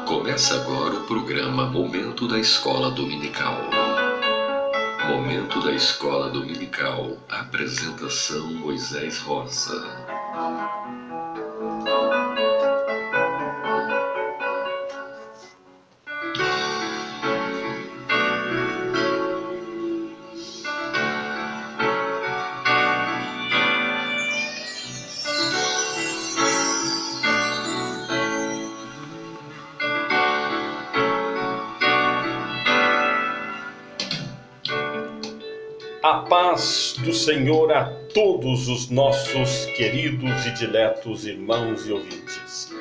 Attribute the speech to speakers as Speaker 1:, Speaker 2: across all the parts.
Speaker 1: Começa agora o programa Momento da Escola Dominical. Momento da Escola Dominical. Apresentação Moisés Rosa.
Speaker 2: A paz do Senhor a todos os nossos queridos e diletos irmãos e ouvintes.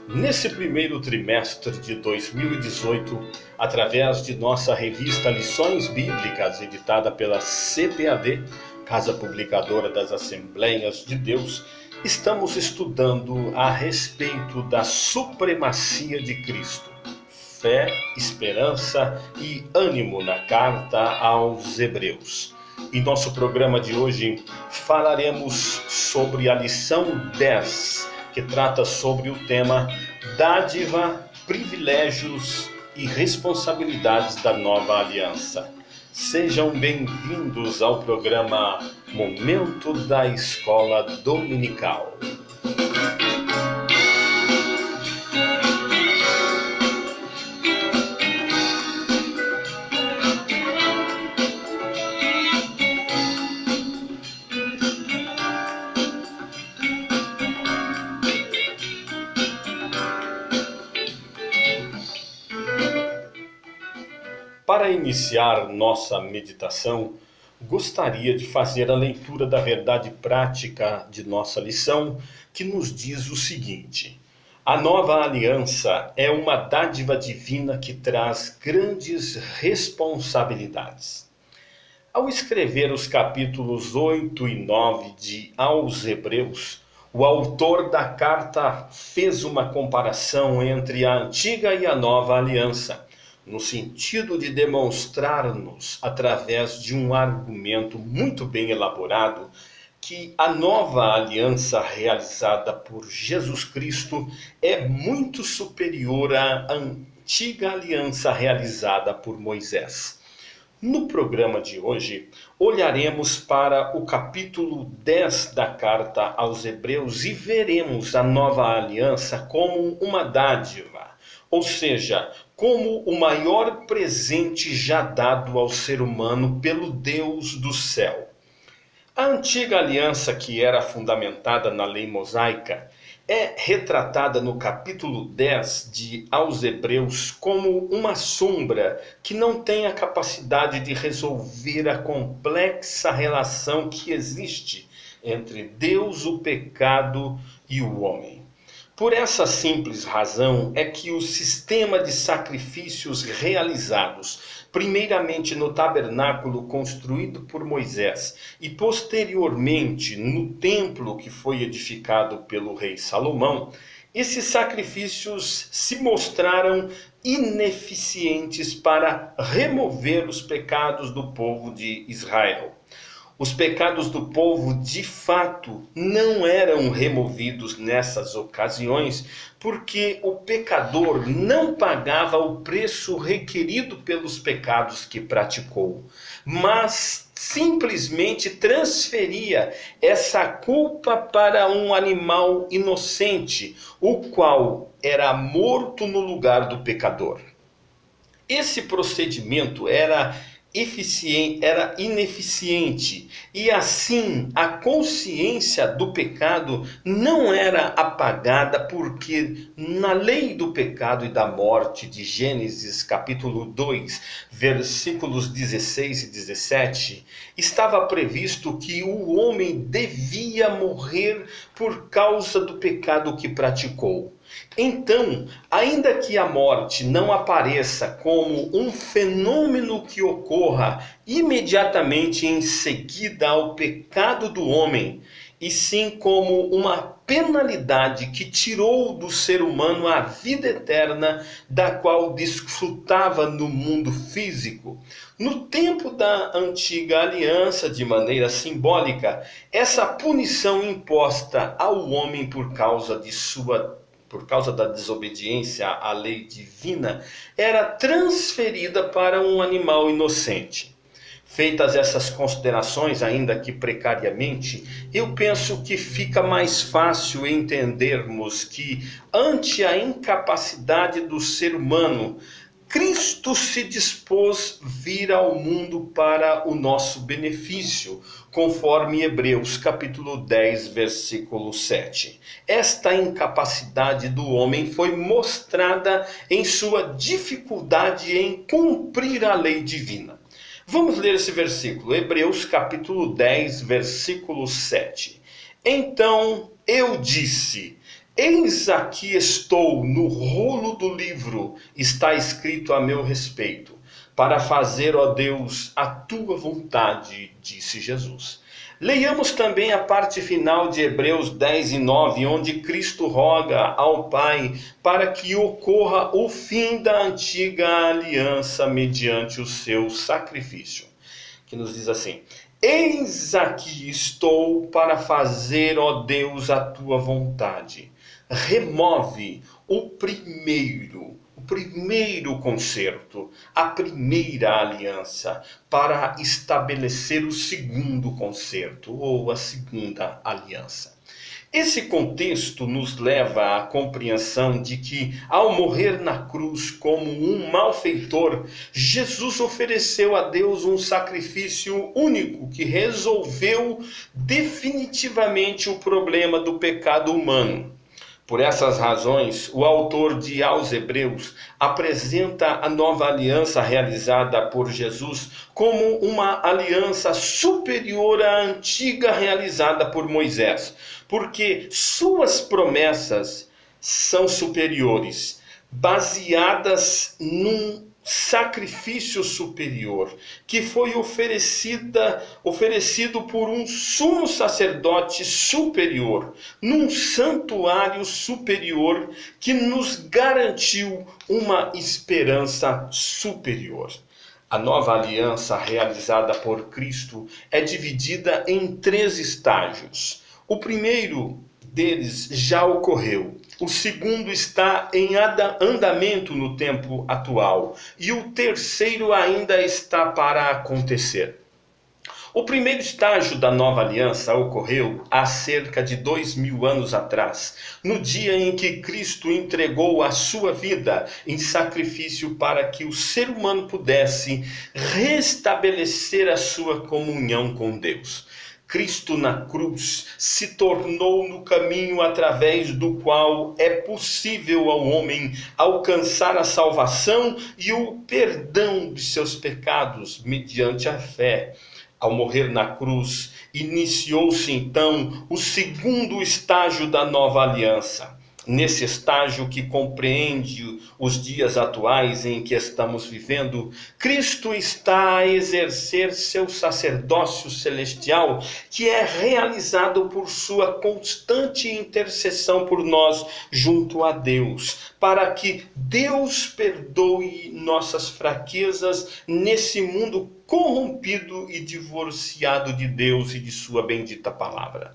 Speaker 2: Nesse primeiro trimestre de 2018, através de nossa revista Lições Bíblicas, editada pela CPAD, Casa Publicadora das Assembleias de Deus, estamos estudando a respeito da supremacia de Cristo. Fé, esperança e ânimo na carta aos Hebreus. Em nosso programa de hoje falaremos sobre a lição 10, que trata sobre o tema dádiva, privilégios e responsabilidades da nova aliança. Sejam bem-vindos ao programa Momento da Escola Dominical. Para iniciar nossa meditação, gostaria de fazer a leitura da verdade prática de nossa lição, que nos diz o seguinte: a nova aliança é uma dádiva divina que traz grandes responsabilidades. Ao escrever os capítulos 8 e 9 de Aos Hebreus, o autor da carta fez uma comparação entre a antiga e a nova aliança, no sentido de demonstrar-nos, através de um argumento muito bem elaborado, que a nova aliança realizada por Jesus Cristo é muito superior à antiga aliança realizada por Moisés. No programa de hoje, olharemos para o capítulo 10 da carta aos Hebreus e veremos a nova aliança como uma dádiva, ou seja, como o maior presente já dado ao ser humano pelo Deus do céu. A antiga aliança, que era fundamentada na lei mosaica, é retratada no capítulo 10 de Aos Hebreus como uma sombra que não tem a capacidade de resolver a complexa relação que existe entre Deus, o pecado e o homem. Por essa simples razão é que o sistema de sacrifícios realizados, primeiramente no tabernáculo construído por Moisés e posteriormente no templo que foi edificado pelo rei Salomão, esses sacrifícios se mostraram ineficientes para remover os pecados do povo de Israel. Os pecados do povo, de fato, não eram removidos nessas ocasiões, porque o pecador não pagava o preço requerido pelos pecados que praticou, mas simplesmente transferia essa culpa para um animal inocente, o qual era morto no lugar do pecador. Esse procedimento era ineficiente, e assim a consciência do pecado não era apagada, porque na lei do pecado e da morte de Gênesis capítulo 2, versículos 16 e 17, estava previsto que o homem devia morrer por causa do pecado que praticou. Então, ainda que a morte não apareça como um fenômeno que ocorra imediatamente em seguida ao pecado do homem, e sim como uma penalidade que tirou do ser humano a vida eterna da qual desfrutava no mundo físico. No tempo da antiga aliança, de maneira simbólica, essa punição imposta ao homem por causa de sua por causa da desobediência à lei divina, era transferida para um animal inocente. Feitas essas considerações, ainda que precariamente, eu penso que fica mais fácil entendermos que, ante a incapacidade do ser humano, Cristo se dispôs vir ao mundo para o nosso benefício, conforme Hebreus capítulo 10, versículo 7. Esta incapacidade do homem foi mostrada em sua dificuldade em cumprir a lei divina. Vamos ler esse versículo, Hebreus capítulo 10, versículo 7. Então eu disse: eis aqui estou, no rolo do livro está escrito a meu respeito, para fazer, ó Deus, a tua vontade, disse Jesus. Leiamos também a parte final de Hebreus 10 e 9, onde Cristo roga ao Pai para que ocorra o fim da antiga aliança mediante o seu sacrifício, que nos diz assim: eis aqui estou para fazer, ó Deus, a tua vontade. Remove o primeiro concerto, a primeira aliança, para estabelecer o segundo concerto, ou a segunda aliança. Esse contexto nos leva à compreensão de que, ao morrer na cruz como um malfeitor, Jesus ofereceu a Deus um sacrifício único que resolveu definitivamente o problema do pecado humano. Por essas razões, o autor de aos Hebreus apresenta a nova aliança realizada por Jesus como uma aliança superior à antiga realizada por Moisés, porque suas promessas são superiores, baseadas num sacrifício superior, que foi oferecido por um sumo sacerdote superior, num santuário superior, que nos garantiu uma esperança superior. A nova aliança realizada por Cristo é dividida em 3 estágios. O primeiro deles já ocorreu. O segundo está em andamento no tempo atual. E o terceiro ainda está para acontecer. O primeiro estágio da nova aliança ocorreu há cerca de 2000 anos atrás, no dia em que Cristo entregou a sua vida em sacrifício para que o ser humano pudesse restabelecer a sua comunhão com Deus. Cristo na cruz se tornou no caminho através do qual é possível ao homem alcançar a salvação e o perdão de seus pecados mediante a fé. Ao morrer na cruz, iniciou-se então o segundo estágio da nova aliança. Nesse estágio que compreende os dias atuais em que estamos vivendo, Cristo está a exercer seu sacerdócio celestial, que é realizado por sua constante intercessão por nós junto a Deus, para que Deus perdoe nossas fraquezas nesse mundo corrompido e divorciado de Deus e de sua bendita palavra.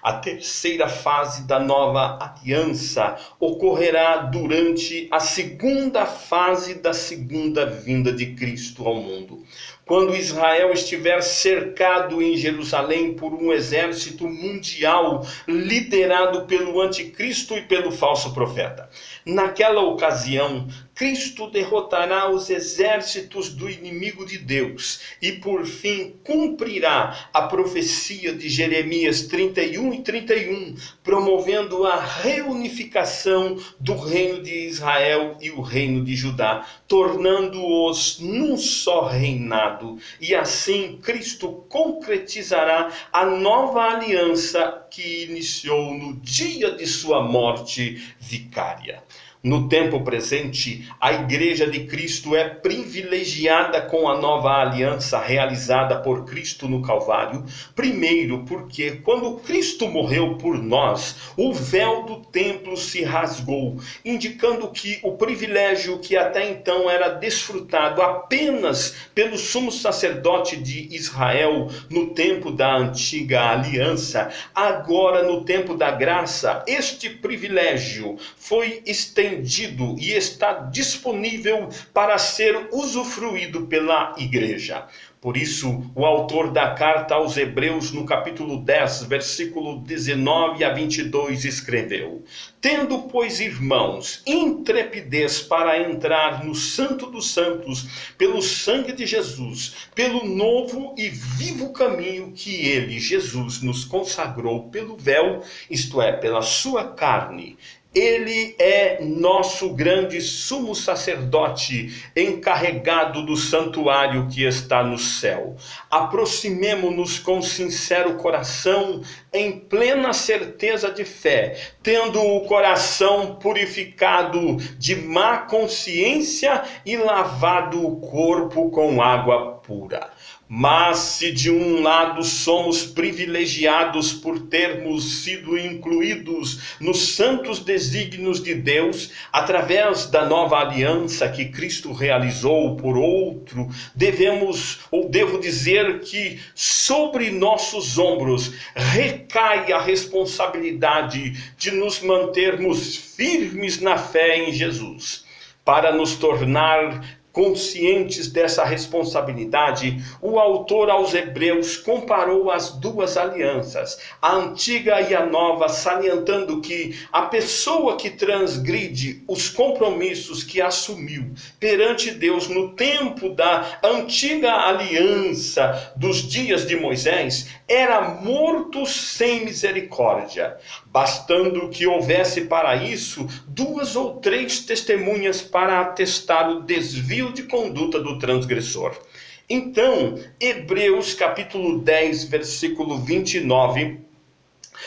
Speaker 2: A terceira fase da nova aliança ocorrerá durante a segunda fase da segunda vinda de Cristo ao mundo, quando Israel estiver cercado em Jerusalém por um exército mundial liderado pelo anticristo e pelo falso profeta. Naquela ocasião, Cristo derrotará os exércitos do inimigo de Deus e, por fim, cumprirá a profecia de Jeremias 31 e 31, promovendo a reunificação do reino de Israel e o reino de Judá, tornando-os num só reinado. E assim Cristo concretizará a nova aliança que iniciou no dia de sua morte vicária. No tempo presente, a Igreja de Cristo é privilegiada com a nova aliança realizada por Cristo no Calvário. Primeiro, porque quando Cristo morreu por nós, o véu do templo se rasgou, indicando que o privilégio que até então era desfrutado apenas pelo sumo sacerdote de Israel no tempo da antiga aliança, agora no tempo da graça, este privilégio foi estendido e está disponível para ser usufruído pela igreja. Por isso, o autor da carta aos Hebreus, no capítulo 10, versículo 19 a 22, escreveu: Tendo, pois, irmãos, intrepidez para entrar no Santo dos Santos, pelo sangue de Jesus, pelo novo e vivo caminho que ele, Jesus, nos consagrou pelo véu, isto é, pela sua carne. Ele é nosso grande sumo sacerdote, encarregado do santuário que está no céu. Aproximemo-nos com sincero coração, em plena certeza de fé, tendo o coração purificado de má consciência e lavado o corpo com água pura. Mas se de um lado somos privilegiados por termos sido incluídos nos santos desígnios de Deus, através da nova aliança que Cristo realizou por outro, devo dizer que sobre nossos ombros recai a responsabilidade de nos mantermos firmes na fé em Jesus. Para nos tornar conscientes dessa responsabilidade, o autor aos Hebreus comparou as duas alianças, a antiga e a nova, salientando que a pessoa que transgride os compromissos que assumiu perante Deus no tempo da antiga aliança dos dias de Moisés era morto sem misericórdia, bastando que houvesse para isso 2 ou 3 testemunhas para atestar o desvio de conduta do transgressor. Então, Hebreus capítulo 10, versículo 29,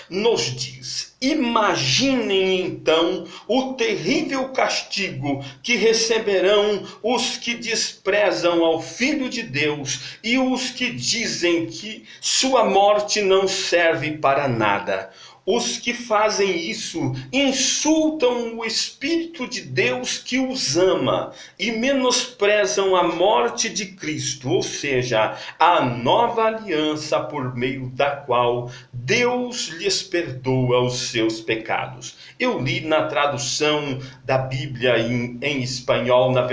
Speaker 2: nos diz: imaginem então o terrível castigo que receberão os que desprezam ao Filho de Deus e os que dizem que sua morte não serve para nada. Os que fazem isso insultam o Espírito de Deus que os ama e menosprezam a morte de Cristo, ou seja, a nova aliança por meio da qual Deus lhes perdoa os seus pecados. Eu li na tradução da Bíblia em espanhol, na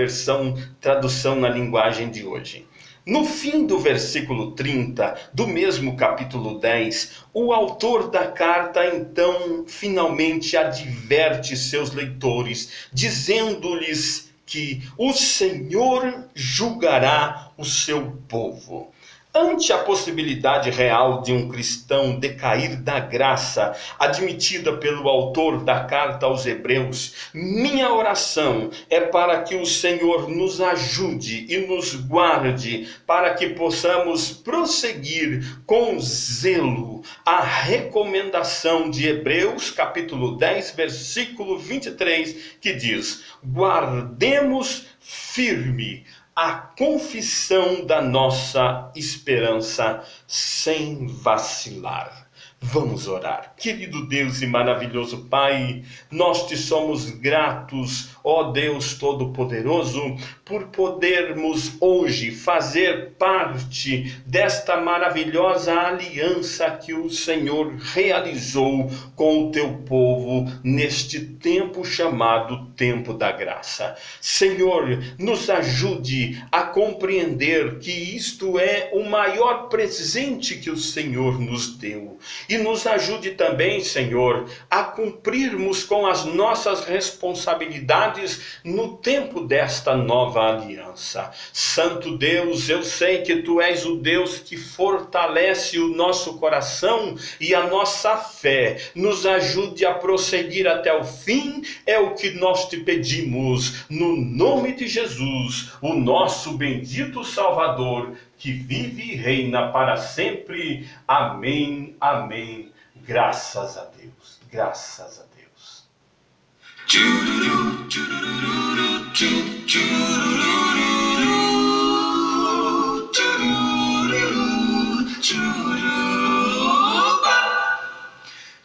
Speaker 2: tradução na linguagem de hoje. No fim do versículo 30 do mesmo capítulo 10, o autor da carta então finalmente adverte seus leitores, dizendo-lhes que o Senhor julgará o seu povo. Ante a possibilidade real de um cristão decair da graça admitida pelo autor da carta aos Hebreus, minha oração é para que o Senhor nos ajude e nos guarde, para que possamos prosseguir com zelo a recomendação de Hebreus, capítulo 10, versículo 23, que diz: guardemos firme a confissão da nossa esperança sem vacilar. Vamos orar. Querido Deus e maravilhoso Pai, nós te somos gratos, ó Deus Todo-Poderoso, por podermos hoje fazer parte desta maravilhosa aliança que o Senhor realizou com o teu povo neste tempo chamado tempo da graça. Senhor, nos ajude a compreender que isto é o maior presente que o Senhor nos deu. E nos ajude também, Senhor, a cumprirmos com as nossas responsabilidades no tempo desta nova aliança. Santo Deus, eu sei que Tu és o Deus que fortalece o nosso coração e a nossa fé. Nos ajude a prosseguir até o fim, é o que nós te pedimos, no nome de Jesus, o nosso bendito Salvador, que vive e reina para sempre. Amém, amém. Graças a Deus, graças a Deus.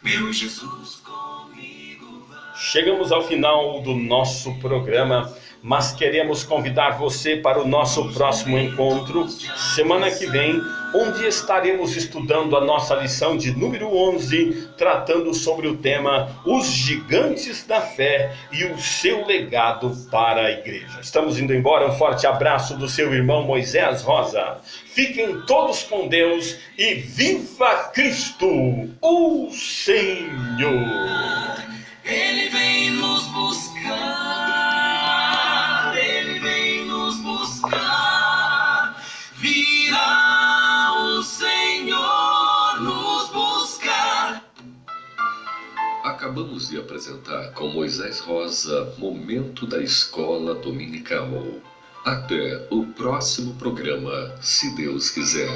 Speaker 1: Meu Jesus comigo vai.
Speaker 2: Chegamos ao final do nosso programa, mas queremos convidar você para o nosso próximo encontro, semana que vem, onde estaremos estudando a nossa lição de número 11, tratando sobre o tema Os Gigantes da Fé e o seu legado para a igreja. Estamos indo embora, um forte abraço do seu irmão Moisés Rosa. Fiquem todos com Deus e viva Cristo, o Senhor!
Speaker 1: Ele vem nos buscar, Ele vem nos buscar, virá o Senhor nos buscar. Acabamos de apresentar com Moisés Rosa, Momento da Escola Dominical. Até o próximo programa, se Deus quiser.